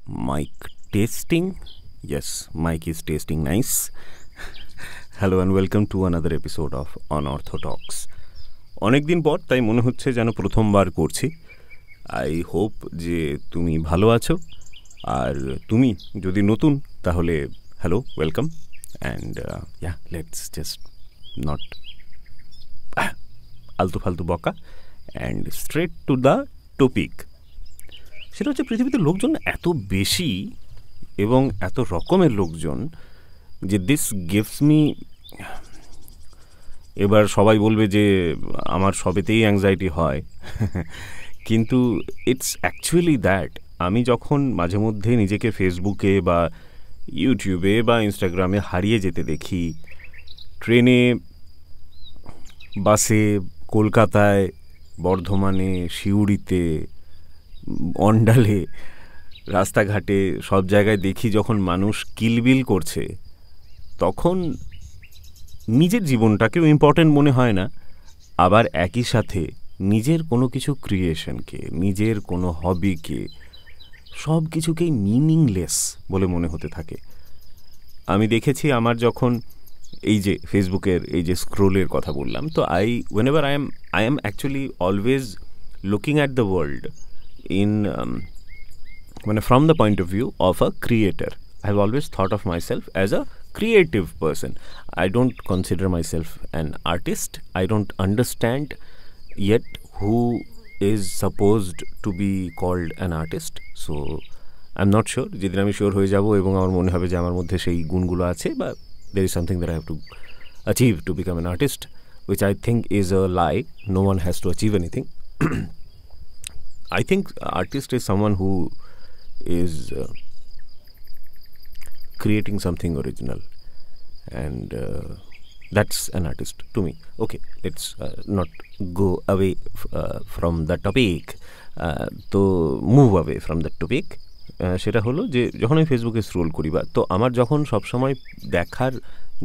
Mic tasting. Yes, mic is tasting nice. Hello and welcome to another episode of Unorthodox. অনেকদিন পর তাই মনে হচ্ছে যেন প্রথমবার করছি। আই হোপ যে তুমি ভালো আছো, আর তুমি যদি নতুন তাহলে hello, welcome, and let's just not আলতু ফালতু বকা and straight to the topic. সেটা হচ্ছে পৃথিবীতে লোকজন এত বেশি এবং এত রকমের লোকজন যে দিস গিভস মি, এবার সবাই বলবে যে আমার সবেতেই অ্যাংজাইটি হয়, কিন্তু ইটস অ্যাকচুয়ালি দ্যাট। আমি যখন মাঝে মধ্যে নিজেকে ফেসবুকে বা ইউটিউবে বা ইনস্টাগ্রামে হারিয়ে যেতে দেখি, ট্রেনে, বাসে, কলকাতায়, বর্ধমানে, সিউড়িতে, অন্ডালে, রাস্তাঘাটে, সব জায়গায় দেখি যখন মানুষ কিলবিল করছে, তখন নিজের জীবনটাকেও ইম্পর্ট্যান্ট মনে হয় না। আবার একই সাথে নিজের কোনো কিছু ক্রিয়েশনকে, নিজের কোনো হবিকে, সব কিছুকেই মিনিংলেস বলে মনে হতে থাকে। আমি দেখেছি আমার যখন এই যে ফেসবুকের এই যে স্ক্রোলের কথা বললাম, তো whenever I am actually always looking at the world in from the point of view of a creator. I've always thought of myself as a creative person. I don't consider myself an artist. I don't understand yet who is supposed to be called an artist. So I'm not sure. যেদিন আমি sure হয়ে যাব এবং আমার মনে হবে যে আমার মধ্যে সেই গুণগুলো আছে, বা there is something that I have to achieve to become an artist, which I think is a lie. No one has to achieve anything. I think artist is someone who is creating something original, and that's an artist to me. Okay, let's not go away from the topic. তো move away from the topic. সেটা হলো যে যখন আমি ফেসবুকে scroll করি, বা তো আমার যখন সবসময় দেখার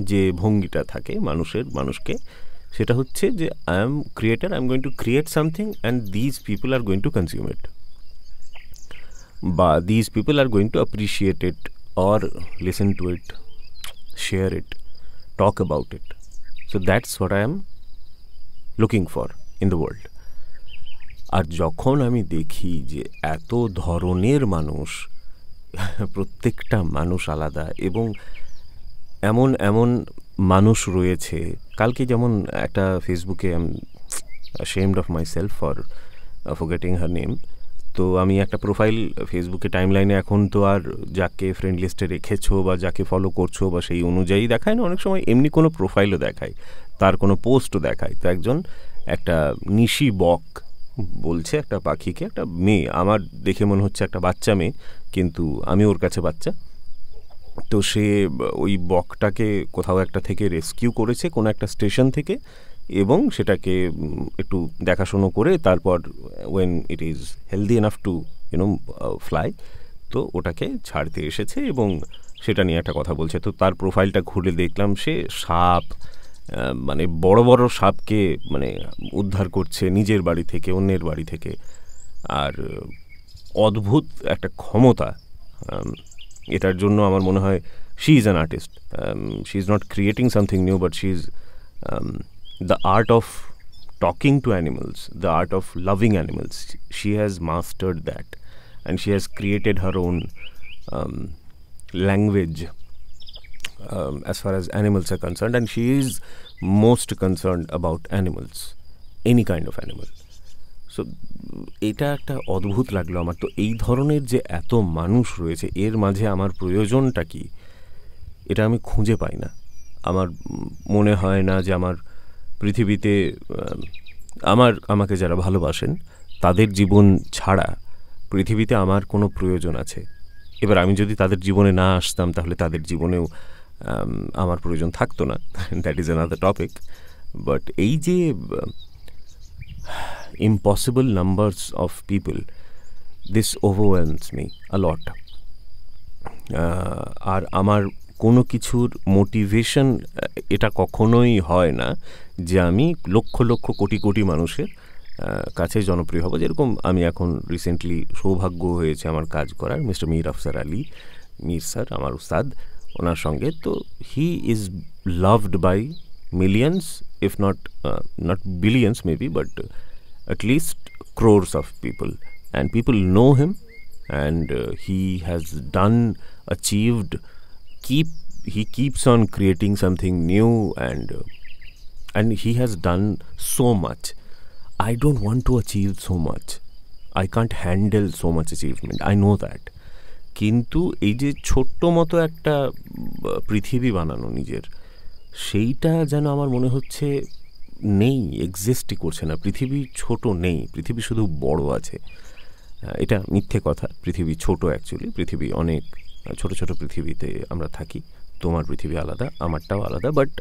যে ভঙ্গিটা থাকে মানুষকে, সেটা হচ্ছে যে I am creator, I am going to create something and these people are going to consume it, বা these people are going to appreciate it or listen to it, share it, talk about it. So that's what I am looking for in the world. আর যখন আমি দেখি যে এত ধরনের মানুষ, প্রত্যেকটা মানুষ আলাদা, এবং এমন মানুষ রয়েছে, কালকে যেমন একটা ফেসবুকে I am ashamed of myself for forgetting her name, তো আমি একটা প্রোফাইল ফেসবুকে টাইমলাইনে, এখন তো আর যাকে ফ্রেন্ড লিস্টে রেখেছো বা যাকে ফলো করছো বা সেই অনুযায়ী দেখায় না, অনেক সময় এমনি কোনো প্রোফাইলও দেখায়, তার কোনো পোস্টও দেখায়। তো একটা নিশি বক বলছে একটা পাখিকে, একটা মেয়ে, আমার দেখে মনে হচ্ছে একটা বাচ্চা মেয়ে, কিন্তু আমি ওর কাছে বাচ্চা। তো সে ওই বকটাকে কোথাও একটা থেকে রেস্কিউ করেছে, কোনো একটা স্টেশন থেকে, এবং সেটাকে একটু দেখাশুনো করে তারপর when it is healthy enough to fly, তো ওটাকে ছাড়তে এসেছে এবং সেটা নিয়ে একটা কথা বলছে। তো তার প্রোফাইলটা ঘুরে দেখলাম সে সাপ, বড় বড় সাপকে উদ্ধার করছে নিজের বাড়ি থেকে, অন্যের বাড়ি থেকে। আর অদ্ভুত একটা ক্ষমতা, এটার জন্য আমার মনে হয় she is an artist. She is not creating something new, but she is the art of talking to animals, the art of loving animals. She has mastered that, and she has created her own language as far as animals are concerned, and she is most concerned about animals, any kind of animal. So এটা একটা অদ্ভুত লাগলো আমার। তো এই ধরনের যে এত মানুষ রয়েছে, এর মাঝে আমার প্রয়োজনটা কি, এটা আমি খুঁজে পাই না। আমার মনে হয় না যে আমার পৃথিবীতে আমাকে যারা ভালোবাসেন তাদের জীবন ছাড়া পৃথিবীতে আমার কোনো প্রয়োজন আছে। এবার আমি যদি তাদের জীবনে না আসতাম, তাহলে তাদের জীবনেও আমার প্রয়োজন থাকতো না, that is another topic. But এই যে impossible numbers of people, this overwhelms me a lot. আর আমার কোনো কিছুর মোটিভেশন এটা কখনোই হয় না যে আমি লক্ষ লক্ষ কোটি কোটি মানুষের কাছে জনপ্রিয় হব, যেরকম আমি এখন রিসেন্টলি সৌভাগ্য হয়েছে আমার কাজ করার মিস্টার মীর আফসার আলী, মীর স্যার আমার উস্তাদ, ওনার সঙ্গে। তো he is loved by millions, if not billions maybe, but at least crores of people, and people know him, and he has achieved, he keeps on creating something new, and he has done so much. I don't want to achieve so much, I can't handle so much achievement, I know that. কিন্তু এই যে ছোট্ট মতো একটা পৃথিবী বানানো নিজের, সেইটা যেন আমার মনে হচ্ছে নেই, এক্সিস্টই করছে না। পৃথিবী ছোট নেই, পৃথিবী শুধু বড় আছে। এটা মিথ্যে কথা, পৃথিবী ছোট অ্যাকচুয়ালি, পৃথিবী অনেক ছোট ছোট পৃথিবীতে আমরা থাকি। তোমার পৃথিবী আলাদা, আমারটাও আলাদা। বাট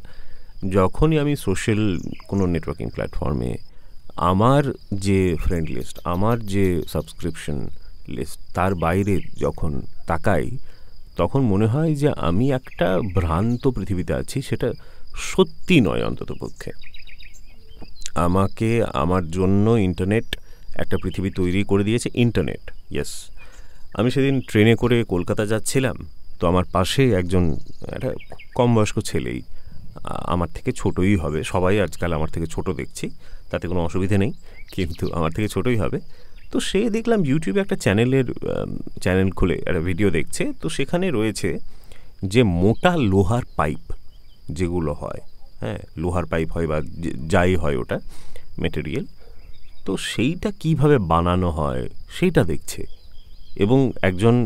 যখনই আমি সোশ্যাল কোনো নেটওয়ার্কিং প্ল্যাটফর্মে আমার যে ফ্রেন্ড লিস্ট, আমার যে সাবস্ক্রিপশন লিস্ট, তার বাইরে যখন তাকাই, তখন মনে হয় যে আমি একটা ভ্রান্ত পৃথিবীতে আছি। সেটা সত্যি নয় অন্ততপক্ষে। আমাকে আমার জন্য ইন্টারনেট একটা পৃথিবী তৈরি করে দিয়েছে। Internet, yes. আমি সেদিন ট্রেনে করে কলকাতা যাচ্ছিলাম, তো আমার পাশে একজন একটা কম বয়স্ক ছেলেই, আমার থেকে ছোটই হবে, সবাই আজকাল আমার থেকে ছোট দেখছি, তাতে কোনো অসুবিধে নেই, কিন্তু আমার থেকে ছোটই হবে। তো সে দেখলাম ইউটিউবে একটা চ্যানেল খুলে একটা ভিডিও দেখছে। তো সেখানে রয়েছে যে মোটা লোহার পাইপ যেগুলো হয়, হ্যাঁ, লোহার পাইপ হয় বা যাই হয় ওটা মেটেরিয়াল, তো সেইটা কিভাবে বানানো হয় সেইটা দেখছে। এবং একজন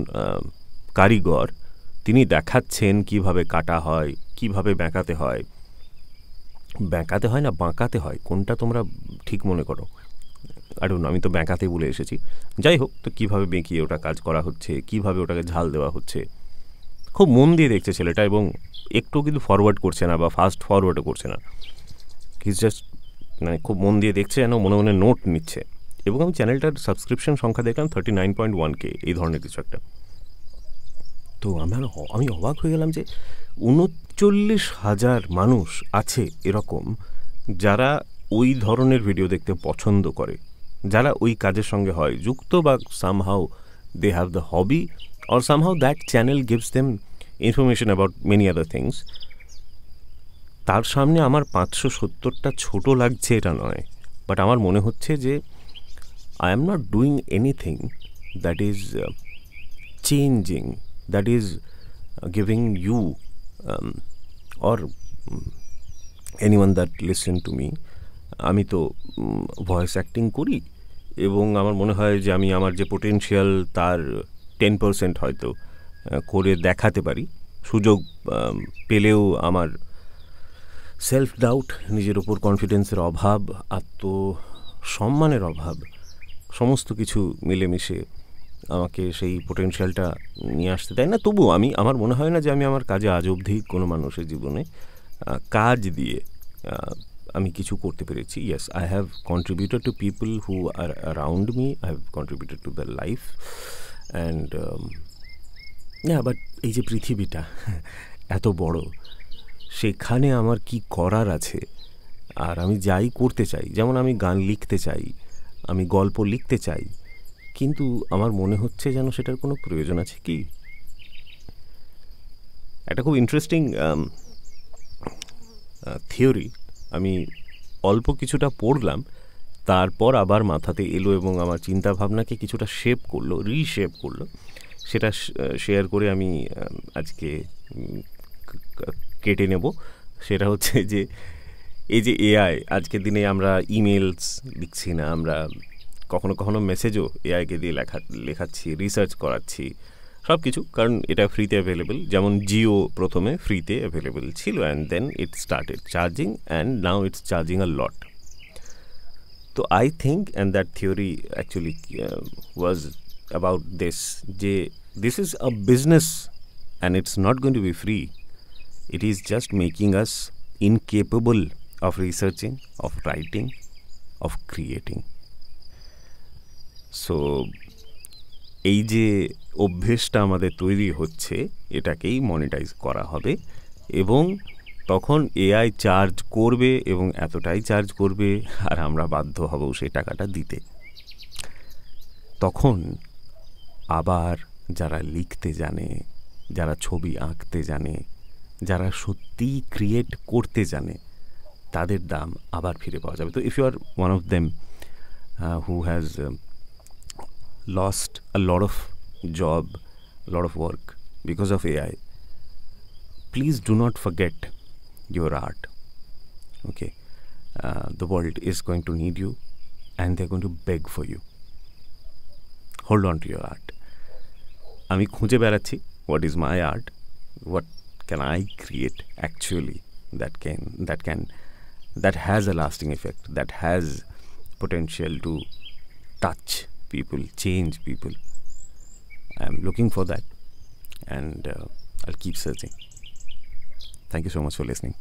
কারিগর, তিনি দেখাচ্ছেন কিভাবে কাটা হয়, কিভাবে বাঁকাতে হয় না বাঁকাতে হয়, কোনটা তোমরা ঠিক মনে করো, আর আমি তো বাঁকাতে বলে এসেছি। যাই হোক, তো কীভাবে বেঁকিয়ে ওটা কাজ করা হচ্ছে, কিভাবে ওটাকে ঝাল দেওয়া হচ্ছে, খুব মন দিয়ে দেখছে ছেলেটা, এবং একটু কিন্তু ফরওয়ার্ড করছে না বা ফাস্ট ফরওয়ার্ডও করছে না। হিজ জাস্ট মানে খুব মন দিয়ে দেখছে, যেন মনে মনে নোট নিচ্ছে। এবং আমি চ্যানেলটার সাবস্ক্রিপশন সংখ্যা দেখলাম 39.1K, এই ধরনের কিছু একটা। তো আমি অবাক হয়ে গেলাম যে 39,000 মানুষ আছে এরকম, যারা ওই ধরনের ভিডিও দেখতে পছন্দ করে, যারা ওই কাজের সঙ্গে হয় যুক্ত, বা somehow they have the hobby, or somehow that channel gives them information about many other things. তার সামনে আমার 570টা ছোট লাগছে এটা নয়, বাট আমার মনে হচ্ছে যে I am not doing anything that is changing, that is giving you or anyone that listen to me, আমি তো ভয়েস অ্যাক্টিং করি, এবং আমার মনে হয় যে আমি আমার যে পোটেনশিয়াল তার 10% হয়তো করে দেখাতে পারি। সুযোগ পেলেও আমার সেলফ ডাউট, নিজের ওপর কনফিডেন্সের অভাব, আত্মসম্মানের অভাব, সমস্ত কিছু মিলেমিশে আমাকে সেই পোটেনশিয়ালটা নিয়ে আসতে দেয় না। তবুও আমার মনে হয় না যে আমি আমার কাজে আজ অবধি কোনো মানুষের জীবনে কাজ দিয়ে আমি কিছু করতে পেরেছি। Yes, I have contributed to people who are around me, I have contributed to the life, and but এই যে পৃথিবীটা এত বড়, সেখানে আমার কি করার আছে, আর আমি যাই করতে চাই, যেমন আমি গান লিখতে চাই, আমি গল্প লিখতে চাই, কিন্তু আমার মনে হচ্ছে যেন সেটার কোনো প্রয়োজন আছে কি। একটা খুব ইন্টারেস্টিং থিওরি আমি অল্প কিছুটা পড়লাম, তারপর আবার মাথাতে এলো এবং আমার চিন্তাভাবনাকে কিছুটা রিশেপ করলো। সেটা শেয়ার করে আমি আজকে কেটে নেব। সেটা হচ্ছে যে এই যে এআই, আজকের দিনে আমরা ইমেলস লিখছি না, আমরা কখনো কখনো মেসেজও এআইকে দিয়ে লেখাচ্ছি, রিসার্চ করাচ্ছি, সব কিছু, কারণ এটা ফ্রিতে অ্যাভেলেবল। যেমন জিও প্রথমে ফ্রিতে অ্যাভেলেবল ছিল, and then it started charging, and now it's charging a lot. তো I think, and that theory actually was about যে this is a business, and it's not going to be free. It is just making us incapable of researching, of writing, of creating. So, এই যে অভ্যেসটা আমাদের তৈরি হচ্ছে, এটাকেই monetize করা হবে, এবং তখন এআই চার্জ করবে এবং এতটাই চার্জ করবে আর আমরা বাধ্য হব সেই টাকাটা দিতে। তখন আবার যারা লিখতে জানে, যারা ছবি আঁকতে জানে, যারা সত্যিই ক্রিয়েট করতে জানে, তাদের দাম আবার ফিরে পাওয়া যাবে। তো if you are one of them who has lost a lot of job, a lot of work because of AI, please do not forget your art. Okay, the world is going to need you and they're going to beg for you. Hold on to your art. আমি খুঁজে বেড়াচ্ছি what is my art, what can I create actually that has a lasting effect, that has potential to touch people, change people. I'm looking for that, and I'll keep searching. Thank you so much for listening.